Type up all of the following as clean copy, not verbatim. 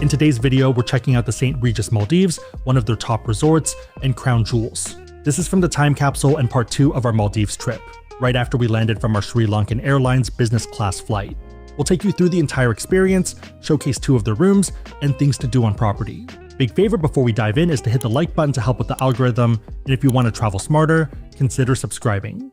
In today's video, we're checking out the St. Regis Maldives, one of their top resorts and crown jewels. This is from the time capsule and part 2 of our Maldives trip, right after we landed from our Sri Lankan Airlines business class flight. We'll take you through the entire experience, showcase 2 of their rooms, and things to do on property. Big favor before we dive in is to hit the like button to help with the algorithm, and if you want to travel smarter, consider subscribing.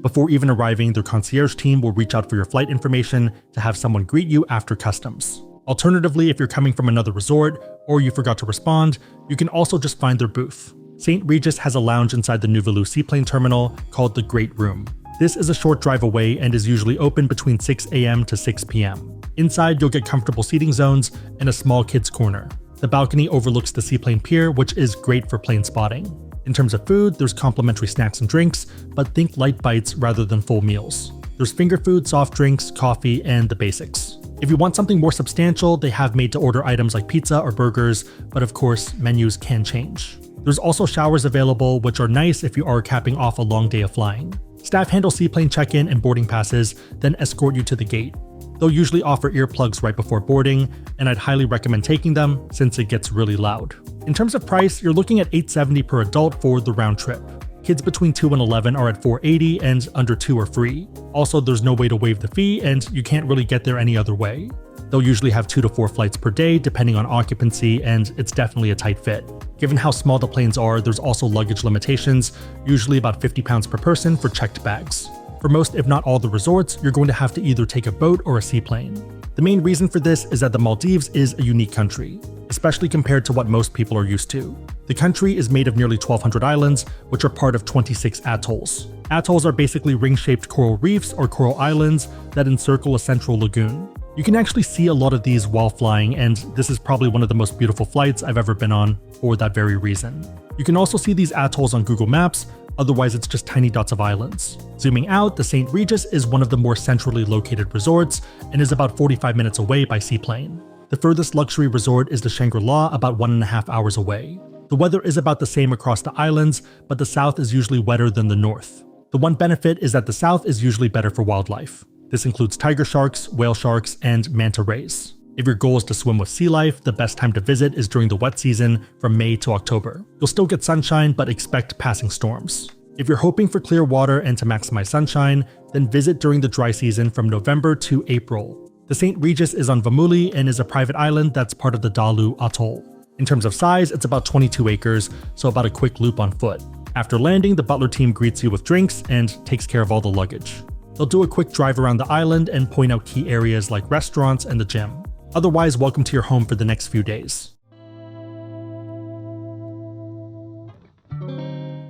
Before even arriving, their concierge team will reach out for your flight information to have someone greet you after customs. Alternatively, if you're coming from another resort or you forgot to respond, you can also just find their booth. St. Regis has a lounge inside the Nouvelou Seaplane terminal called the Great Room. This is a short drive away and is usually open between 6 AM to 6 PM. Inside, you'll get comfortable seating zones and a small kids corner. The balcony overlooks the Seaplane Pier, which is great for plane spotting. In terms of food, there's complimentary snacks and drinks, but think light bites rather than full meals. There's finger food, soft drinks, coffee, and the basics. If you want something more substantial, they have made-to-order items like pizza or burgers, but of course, menus can change. There's also showers available, which are nice if you are capping off a long day of flying. Staff handle seaplane check-in and boarding passes, then escort you to the gate. They'll usually offer earplugs right before boarding, and I'd highly recommend taking them since it gets really loud. In terms of price, you're looking at $870 per adult for the round trip. Kids between 2 and 11 are at $480 and under 2 are free. Also, there's no way to waive the fee and you can't really get there any other way. They'll usually have 2 to 4 flights per day depending on occupancy, and it's definitely a tight fit. Given how small the planes are, there's also luggage limitations, usually about 50 pounds per person for checked bags. For most, if not all the resorts, you're going to have to either take a boat or a seaplane. The main reason for this is that the Maldives is a unique country, especially compared to what most people are used to. The country is made of nearly 1,200 islands, which are part of 26 atolls. Atolls are basically ring-shaped coral reefs or coral islands that encircle a central lagoon. You can actually see a lot of these while flying, and this is probably one of the most beautiful flights I've ever been on for that very reason. You can also see these atolls on Google Maps, otherwise it's just tiny dots of islands. Zooming out, the St. Regis is one of the more centrally located resorts and is about 45 minutes away by seaplane. The furthest luxury resort is the Shangri-La, about 1.5 hours away. The weather is about the same across the islands, but the south is usually wetter than the north. The one benefit is that the south is usually better for wildlife. This includes tiger sharks, whale sharks, and manta rays. If your goal is to swim with sea life, the best time to visit is during the wet season from May to October. You'll still get sunshine, but expect passing storms. If you're hoping for clear water and to maximize sunshine, then visit during the dry season from November to April. The St. Regis is on Vommuli and is a private island that's part of the Dalu Atoll. In terms of size, it's about 22 acres, so about a quick loop on foot. After landing, the butler team greets you with drinks and takes care of all the luggage. They'll do a quick drive around the island and point out key areas like restaurants and the gym. Otherwise, welcome to your home for the next few days.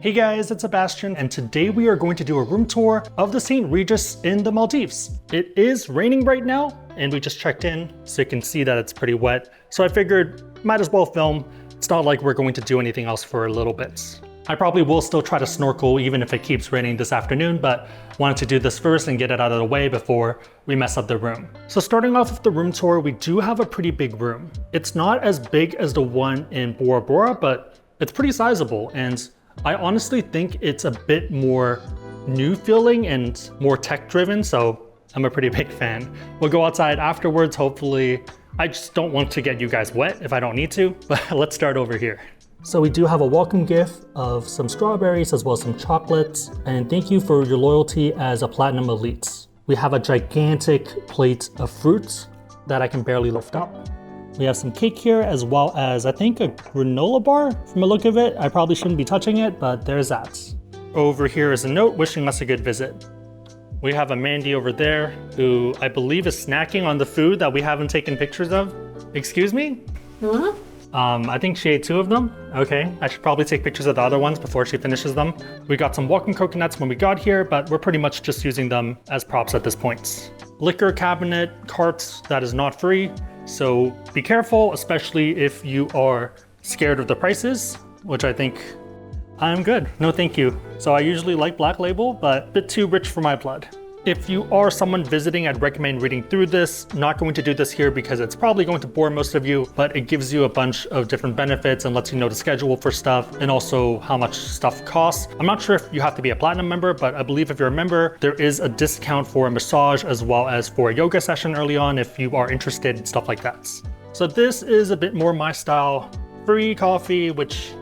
Hey guys, it's Sebastian, and today we are going to do a room tour of the St. Regis in the Maldives. It is raining right now, and we just checked in, so you can see that it's pretty wet. So I figured, might as well film. It's not like we're going to do anything else for a little bit. I probably will still try to snorkel even if it keeps raining this afternoon, but wanted to do this first and get it out of the way before we mess up the room. So starting off with the room tour, we do have a pretty big room. It's not as big as the one in Bora Bora, but it's pretty sizable, and I honestly think it's a bit more new feeling and more tech driven, so I'm a pretty big fan. We'll go outside afterwards, hopefully. I just don't want to get you guys wet if I don't need to, but let's start over here. So we do have a welcome gift of some strawberries as well as some chocolates, and thank you for your loyalty as a Platinum Elite. We have a gigantic plate of fruits that I can barely lift up. We have some cake here as well as I think a granola bar from the look of it. I probably shouldn't be touching it, but there's that. Over here is a note wishing us a good visit. We have a Mandy over there who I believe is snacking on the food that we haven't taken pictures of. Excuse me? Huh? I think she ate 2 of them. Okay, I should probably take pictures of the other ones before she finishes them. We got some walking coconuts when we got here, but we're pretty much just using them as props at this point. Liquor cabinet, carts that is not free, so be careful, especially if you are scared of the prices, which I think I'm good. No thank you. So I usually like Black Label, but a bit too rich for my blood. If you are someone visiting, I'd recommend reading through this. Not going to do this here because it's probably going to bore most of you, but it gives you a bunch of different benefits and lets you know the schedule for stuff and also how much stuff costs. I'm not sure if you have to be a platinum member, but I believe if you're a member, there is a discount for a massage as well as for a yoga session early on if you are interested in stuff like that. So this is a bit more my style. Free coffee, which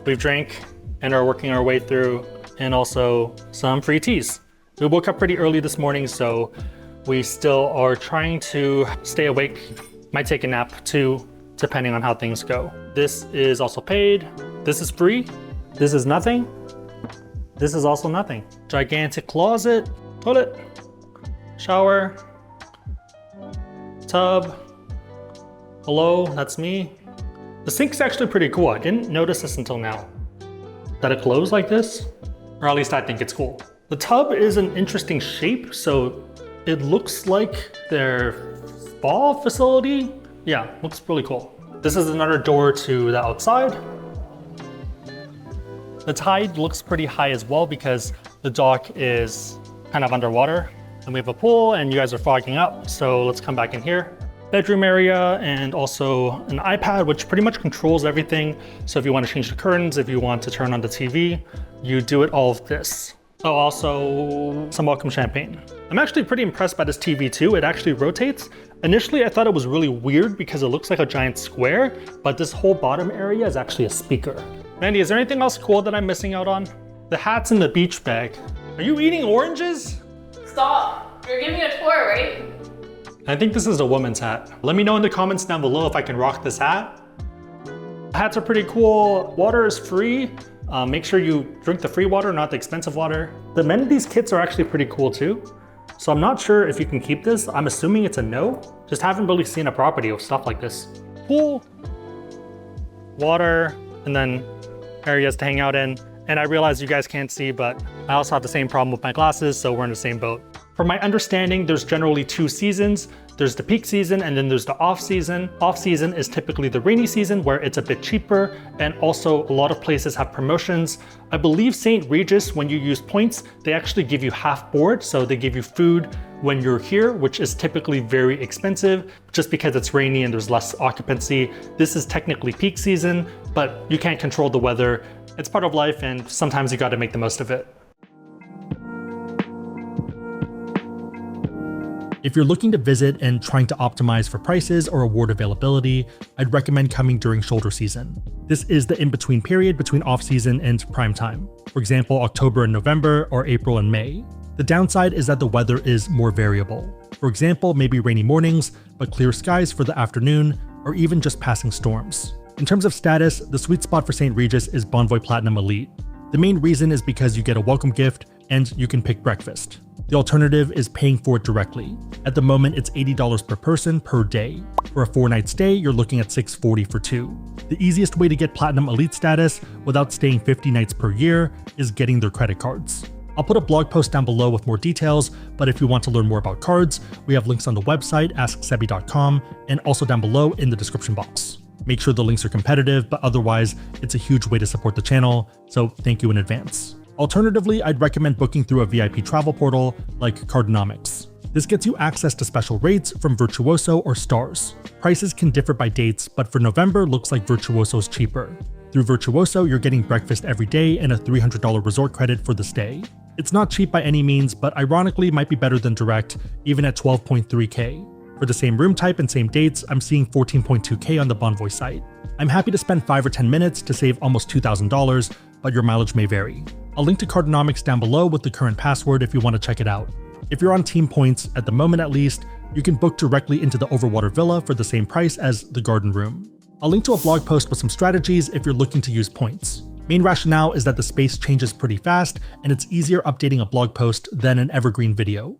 we've drank and are working our way through, and also some free teas. We woke up pretty early this morning, so we still are trying to stay awake. Might take a nap too, depending on how things go. This is also paid. This is free. This is nothing. This is also nothing. Gigantic closet, toilet, shower, tub. Hello, that's me. The sink's actually pretty cool. I didn't notice this until now. That it glows like this, or at least I think it's cool. The tub is an interesting shape, so it looks like their spa facility. Yeah, looks really cool. This is another door to the outside. The tide looks pretty high as well because the dock is kind of underwater. And we have a pool and you guys are fogging up, so let's come back in here. Bedroom area and also an iPad, which pretty much controls everything. So if you want to change the curtains, if you want to turn on the TV, you do it all of this. Oh, also some welcome champagne. I'm actually pretty impressed by this TV too. It actually rotates. Initially, I thought it was really weird because it looks like a giant square, but this whole bottom area is actually a speaker. Mandy, is there anything else cool that I'm missing out on? The hat's in the beach bag. Are you eating oranges? Stop, you're giving a tour, right? I think this is a woman's hat. Let me know in the comments down below if I can rock this hat. Hats are pretty cool. Water is free. Make sure you drink the free water, not the expensive water. The amenities kits are actually pretty cool too. So I'm not sure if you can keep this. I'm assuming it's a no. Just haven't really seen a property with stuff like this. Pool, water, and then areas to hang out in. And I realize you guys can't see, but I also have the same problem with my glasses, so we're in the same boat. From my understanding, there's generally 2 seasons. There's the peak season and then there's the off season. Off season is typically the rainy season where it's a bit cheaper, and also a lot of places have promotions. I believe St. Regis, when you use points, they actually give you half board, so they give you food when you're here, which is typically very expensive just because it's rainy and there's less occupancy. This is technically peak season, but you can't control the weather. It's part of life and sometimes you gotta make the most of it. If you're looking to visit and trying to optimize for prices or award availability, I'd recommend coming during shoulder season. This is the in-between period between off-season and prime time. For example, October and November or April and May. The downside is that the weather is more variable. For example, maybe rainy mornings, but clear skies for the afternoon, or even just passing storms. In terms of status, the sweet spot for St. Regis is Bonvoy Platinum Elite. The main reason is because you get a welcome gift and you can pick breakfast. The alternative is paying for it directly. At the moment, it's $80 per person per day. For a 4-night stay, you're looking at $640 for 2. The easiest way to get Platinum Elite status without staying 50 nights per year is getting their credit cards. I'll put a blog post down below with more details, but if you want to learn more about cards, we have links on the website asksebby.com and also down below in the description box. Make sure the links are competitive, but otherwise, it's a huge way to support the channel, so thank you in advance. Alternatively, I'd recommend booking through a VIP travel portal like Cardonomics. This gets you access to special rates from Virtuoso or Stars. Prices can differ by dates, but for November looks like Virtuoso's cheaper. Through Virtuoso, you're getting breakfast every day and a $300 resort credit for the stay. It's not cheap by any means, but ironically might be better than direct, even at 12.3K. For the same room type and same dates, I'm seeing 14.2K on the Bonvoy site. I'm happy to spend 5 or 10 minutes to save almost $2,000, but your mileage may vary. I'll link to Cardonomics down below with the current password if you want to check it out. If you're on team points, at the moment at least, you can book directly into the Overwater Villa for the same price as the garden room. I'll link to a blog post with some strategies if you're looking to use points. Main rationale is that the space changes pretty fast and it's easier updating a blog post than an evergreen video.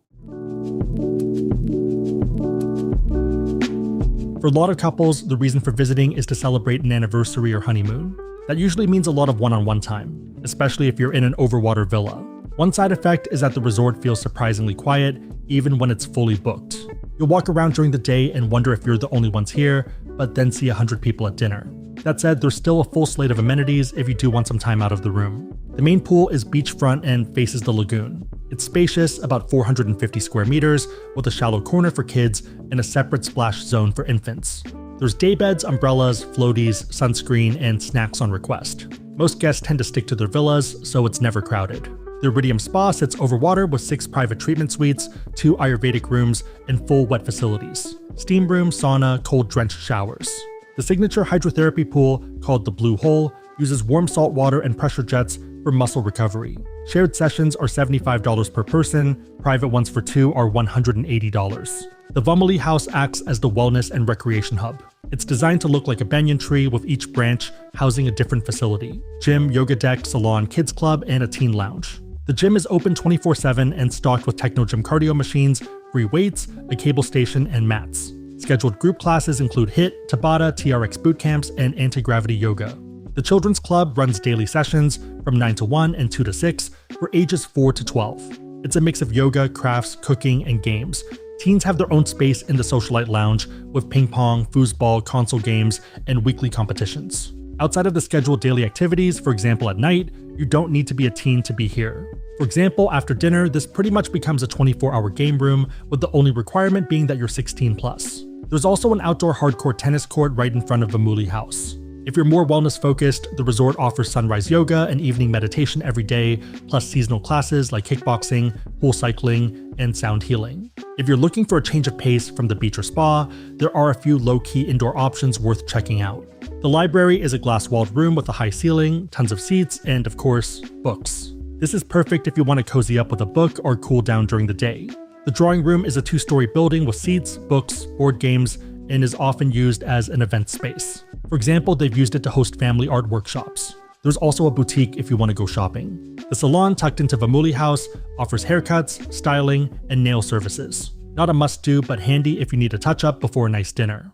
For a lot of couples, the reason for visiting is to celebrate an anniversary or honeymoon. That usually means a lot of one-on-one time, especially if you're in an overwater villa. One side effect is that the resort feels surprisingly quiet, even when it's fully booked. You'll walk around during the day and wonder if you're the only ones here, but then see 100 people at dinner. That said, there's still a full slate of amenities if you do want some time out of the room. The main pool is beachfront and faces the lagoon. It's spacious, about 450 square meters, with a shallow corner for kids and a separate splash zone for infants. There's daybeds, umbrellas, floaties, sunscreen, and snacks on request. Most guests tend to stick to their villas, so it's never crowded. The Iridium Spa sits overwater with 6 private treatment suites, 2 Ayurvedic rooms, and full wet facilities. Steam room, sauna, cold-drenched showers. The signature hydrotherapy pool, called the Blue Hole, uses warm salt water and pressure jets for muscle recovery. Shared sessions are $75 per person, private ones for 2 are $180. The Vommuli house acts as the wellness and recreation hub. It's designed to look like a banyan tree with each branch housing a different facility: gym, yoga deck, salon, kids club, and a teen lounge. The gym is open 24/7 and stocked with techno gym cardio machines, free weights, a cable station, and mats. Scheduled group classes include HIIT, Tabata, TRX boot camps, and anti-gravity yoga. The Children's Club runs daily sessions from 9 to 1 and 2 to 6 for ages 4 to 12. It's a mix of yoga, crafts, cooking, and games. Teens have their own space in the socialite lounge with ping pong, foosball, console games, and weekly competitions. Outside of the scheduled daily activities, for example at night, you don't need to be a teen to be here. For example, after dinner, this pretty much becomes a 24-hour game room, with the only requirement being that you're 16 plus. There's also an outdoor hardcore tennis court right in front of Vommuli House. If you're more wellness focused, the resort offers sunrise yoga and evening meditation every day, plus seasonal classes like kickboxing, pool cycling, and sound healing. If you're looking for a change of pace from the beach or spa, there are a few low-key indoor options worth checking out. The library is a glass-walled room with a high ceiling, tons of seats, and of course, books. This is perfect if you want to cozy up with a book or cool down during the day. The drawing room is a 2-story building with seats, books, board games, and is often used as an event space. For example, they've used it to host family art workshops. There's also a boutique if you want to go shopping. The salon tucked into Vommuli House offers haircuts, styling, and nail services. Not a must-do, but handy if you need a touch-up before a nice dinner.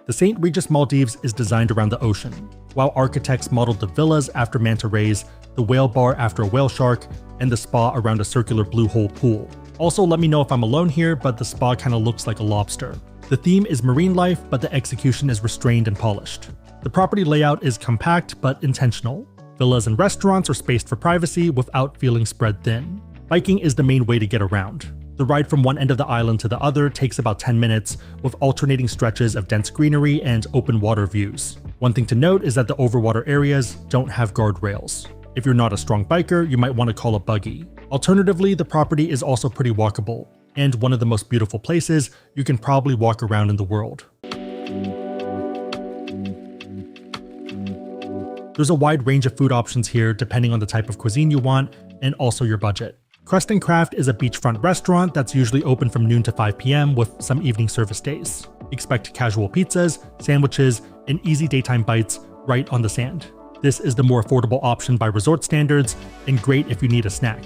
The St. Regis Maldives is designed around the ocean. While architects modeled the villas after manta rays, the whale bar after a whale shark, and the spa around a circular blue hole pool. Also, let me know if I'm alone here, but the spa kinda looks like a lobster. The theme is marine life, but the execution is restrained and polished. The property layout is compact but intentional. Villas and restaurants are spaced for privacy without feeling spread thin. Biking is the main way to get around. The ride from one end of the island to the other takes about 10 minutes, with alternating stretches of dense greenery and open water views. One thing to note is that the overwater areas don't have guardrails. If you're not a strong biker, you might want to call a buggy. Alternatively, the property is also pretty walkable, and one of the most beautiful places you can probably walk around in the world. There's a wide range of food options here depending on the type of cuisine you want and also your budget. Crust and Craft is a beachfront restaurant that's usually open from noon to 5 p.m. with some evening service days. Expect casual pizzas, sandwiches, and easy daytime bites right on the sand. This is the more affordable option by resort standards and great if you need a snack.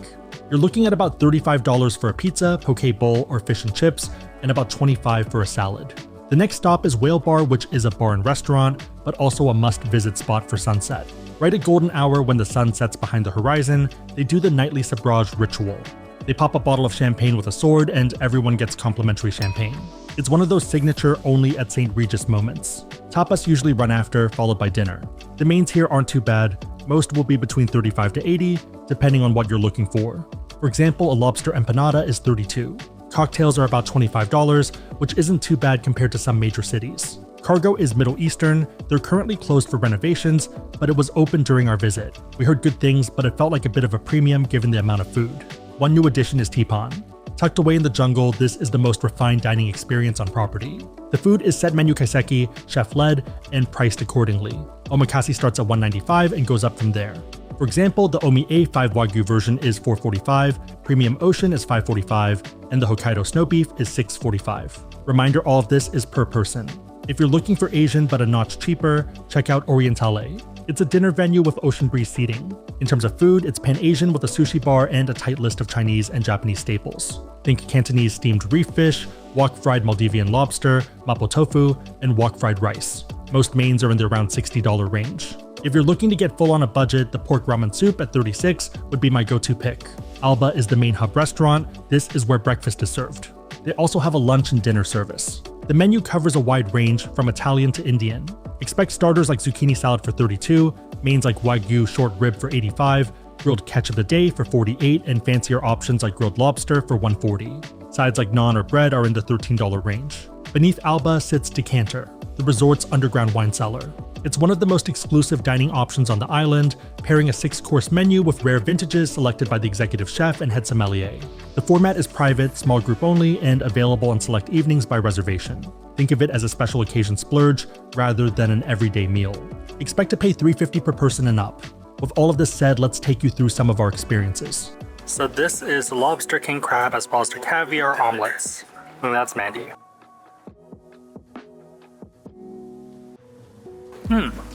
You're looking at about $35 for a pizza, poke bowl, or fish and chips, and about $25 for a salad. The next stop is Whale Bar, which is a bar and restaurant, but also a must-visit spot for sunset. Right at golden hour when the sun sets behind the horizon, they do the nightly sabrage ritual. They pop a bottle of champagne with a sword and everyone gets complimentary champagne. It's one of those signature only at St. Regis moments. Tapas usually run after, followed by dinner. The mains here aren't too bad. Most will be between $35 to $80, depending on what you're looking for. For example, a lobster empanada is $32. Cocktails are about $25, which isn't too bad compared to some major cities. Cargo is Middle Eastern. They're currently closed for renovations, but it was open during our visit. We heard good things, but it felt like a bit of a premium given the amount of food. One new addition is Teapon. Tucked away in the jungle, this is the most refined dining experience on property. The food is set menu kaiseki, chef-led, and priced accordingly. Omakase starts at $195 and goes up from there. For example, the Omi A5 Wagyu version is $445, Premium Ocean is $545, and the Hokkaido Snow Beef is $645. Reminder, all of this is per person. If you're looking for Asian but a notch cheaper, check out Orientale. It's a dinner venue with ocean breeze seating. In terms of food, it's Pan-Asian with a sushi bar and a tight list of Chinese and Japanese staples. Think Cantonese steamed reef fish, wok fried Maldivian lobster, mapo tofu, and wok fried rice. Most mains are in the around $60 range. If you're looking to get full on a budget, the pork ramen soup at $36 would be my go-to pick. Alba is the main hub restaurant. This is where breakfast is served. They also have a lunch and dinner service. The menu covers a wide range from Italian to Indian. Expect starters like zucchini salad for $32, Mains like Wagyu short rib for $85, grilled catch of the day for $48, and fancier options like grilled lobster for $140. Sides like naan or bread are in the $13 range. Beneath Alba sits Decanter, the resort's underground wine cellar. It's one of the most exclusive dining options on the island, pairing a 6-course menu with rare vintages selected by the executive chef and head sommelier. The format is private, small group only, and available on select evenings by reservation. Think of it as a special occasion splurge rather than an everyday meal. Expect to pay $350 per person and up. With all of this said, let's take you through some of our experiences. So this is lobster king crab as well as the caviar omelets. And that's Mandy.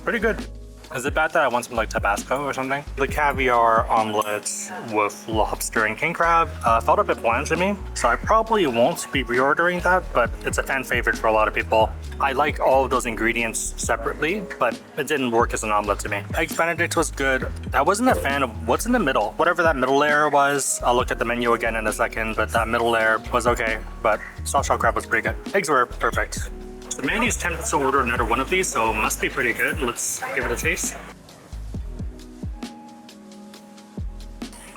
Pretty good. Is it bad that I want some like Tabasco or something? The caviar omelets with lobster and king crab felt a bit bland to me, so I probably won't be reordering that, but it's a fan favorite for a lot of people. I like all of those ingredients separately, but it didn't work as an omelet to me. Eggs Benedict was good. I wasn't a fan of what's in the middle. Whatever that middle layer was, I'll look at the menu again in a second, but that middle layer was okay, but soft shell crab was pretty good. Eggs were perfect. So Mandy's tempted to order another one of these, so it must be pretty good. Let's give it a taste.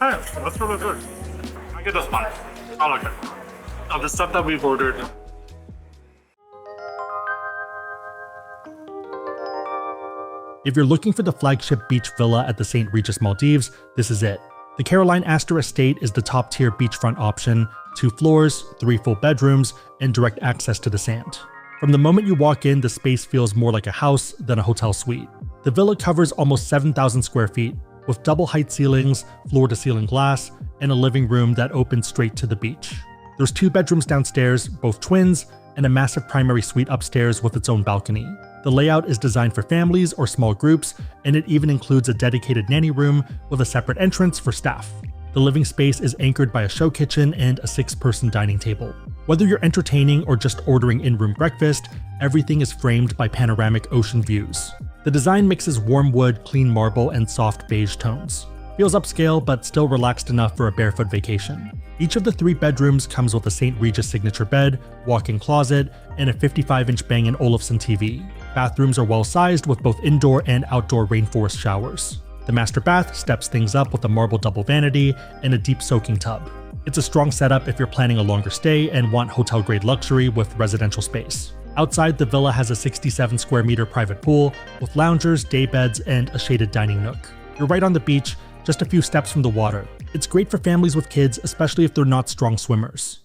Oh, that's really good. I get this one. I like it. Of the stuff that we've ordered. If you're looking for the flagship beach villa at the St. Regis Maldives, this is it. The Caroline Astor Estate is the top-tier beachfront option, 2 floors, 3 full bedrooms, and direct access to the sand. From the moment you walk in, the space feels more like a house than a hotel suite. The villa covers almost 7,000 square feet, with double-height ceilings, floor-to-ceiling glass, and a living room that opens straight to the beach. There's 2 bedrooms downstairs, both twins, and a massive primary suite upstairs with its own balcony. The layout is designed for families or small groups, and it even includes a dedicated nanny room with a separate entrance for staff. The living space is anchored by a show kitchen and a 6-person dining table. Whether you're entertaining or just ordering in-room breakfast, everything is framed by panoramic ocean views. The design mixes warm wood, clean marble, and soft beige tones. Feels upscale, but still relaxed enough for a barefoot vacation. Each of the 3 bedrooms comes with a St. Regis signature bed, walk-in closet, and a 55-inch Bang & Olufsen TV. Bathrooms are well-sized with both indoor and outdoor rainforest showers. The master bath steps things up with a marble double vanity and a deep soaking tub. It's a strong setup if you're planning a longer stay and want hotel-grade luxury with residential space. Outside, the villa has a 67 square meter private pool with loungers, day beds, and a shaded dining nook. You're right on the beach, just a few steps from the water. It's great for families with kids, especially if they're not strong swimmers.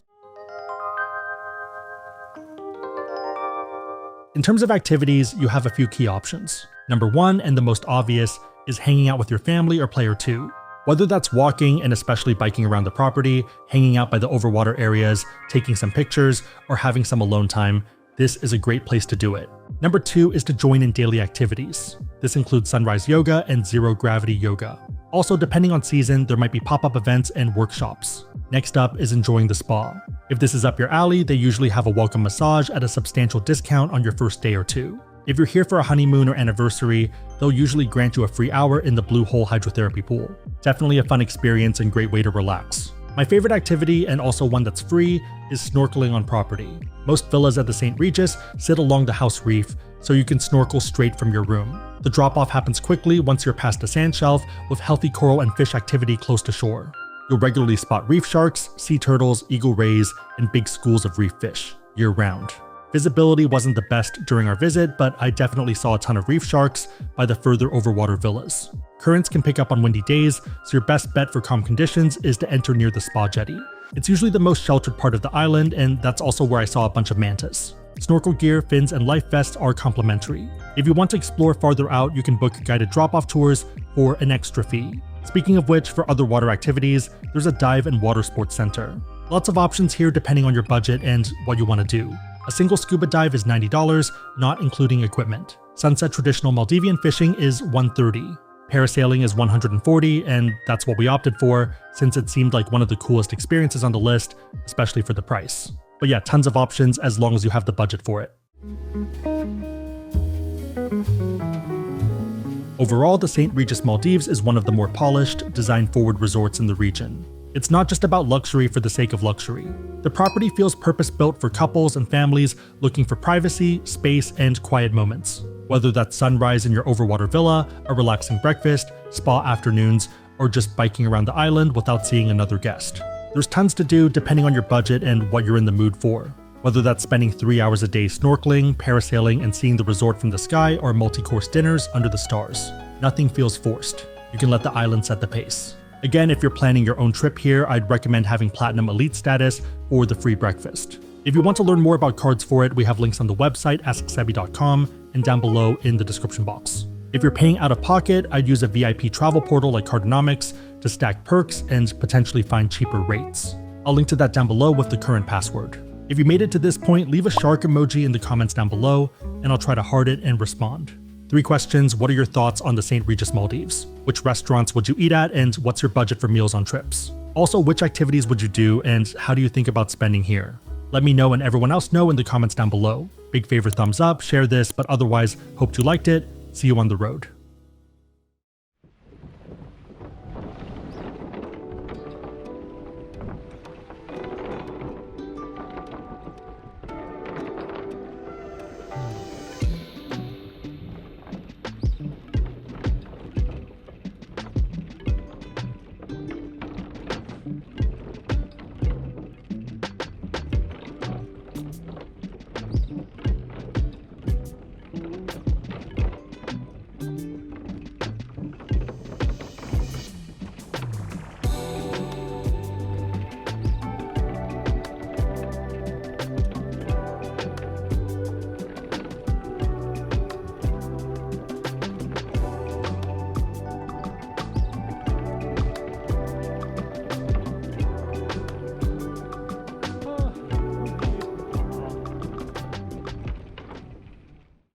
In terms of activities, you have a few key options. Number 1, and the most obvious, is hanging out with your family or player 2. Whether that's walking and especially biking around the property, hanging out by the Overwater areas, taking some pictures, or having some alone time, this is a great place to do it. Number 2 is to join in daily activities. This includes sunrise yoga and zero gravity yoga. Also, depending on season, there might be pop-up events and workshops. Next up is enjoying the spa. If this is up your alley, they usually have a welcome massage at a substantial discount on your first day or 2. If you're here for a honeymoon or anniversary, they'll usually grant you a free hour in the Blue Hole hydrotherapy pool. Definitely a fun experience and great way to relax. My favorite activity, and also one that's free, is snorkeling on property. Most villas at the St. Regis sit along the house reef, so you can snorkel straight from your room. The drop-off happens quickly once you're past the sand shelf, with healthy coral and fish activity close to shore. You'll regularly spot reef sharks, sea turtles, eagle rays, and big schools of reef fish, year-round. Visibility wasn't the best during our visit, but I definitely saw a ton of reef sharks by the further overwater villas. Currents can pick up on windy days, so your best bet for calm conditions is to enter near the spa jetty. It's usually the most sheltered part of the island, and that's also where I saw a bunch of mantas. Snorkel gear, fins, and life vests are complimentary. If you want to explore farther out, you can book guided drop-off tours for an extra fee. Speaking of which, for other water activities, there's a dive and water sports center. Lots of options here depending on your budget and what you want to do. A single scuba dive is $90, not including equipment. Sunset traditional Maldivian fishing is $130. Parasailing is $140, and that's what we opted for, since it seemed like one of the coolest experiences on the list, especially for the price. But yeah, tons of options as long as you have the budget for it. Overall, the St. Regis Maldives is one of the more polished, design-forward resorts in the region. It's not just about luxury for the sake of luxury. The property feels purpose-built for couples and families looking for privacy, space, and quiet moments. Whether that's sunrise in your Overwater villa, a relaxing breakfast, spa afternoons, or just biking around the island without seeing another guest. There's tons to do depending on your budget and what you're in the mood for. Whether that's spending 3 hours a day snorkeling, parasailing, and seeing the resort from the sky, or multi-course dinners under the stars. Nothing feels forced. You can let the island set the pace. Again, if you're planning your own trip here, I'd recommend having Platinum Elite status for the free breakfast. If you want to learn more about cards for it, we have links on the website asksebby.com and down below in the description box. If you're paying out of pocket, I'd use a VIP travel portal like Cardonomics to stack perks and potentially find cheaper rates. I'll link to that down below with the current password. If you made it to this point, leave a shark emoji in the comments down below, and I'll try to heart it and respond. 3 questions: what are your thoughts on the St. Regis Maldives? Which restaurants would you eat at, and what's your budget for meals on trips? Also, which activities would you do, and how do you think about spending here? Let me know and everyone else know in the comments down below. Big favor thumbs up, share this, but otherwise, hope you liked it. See you on the road.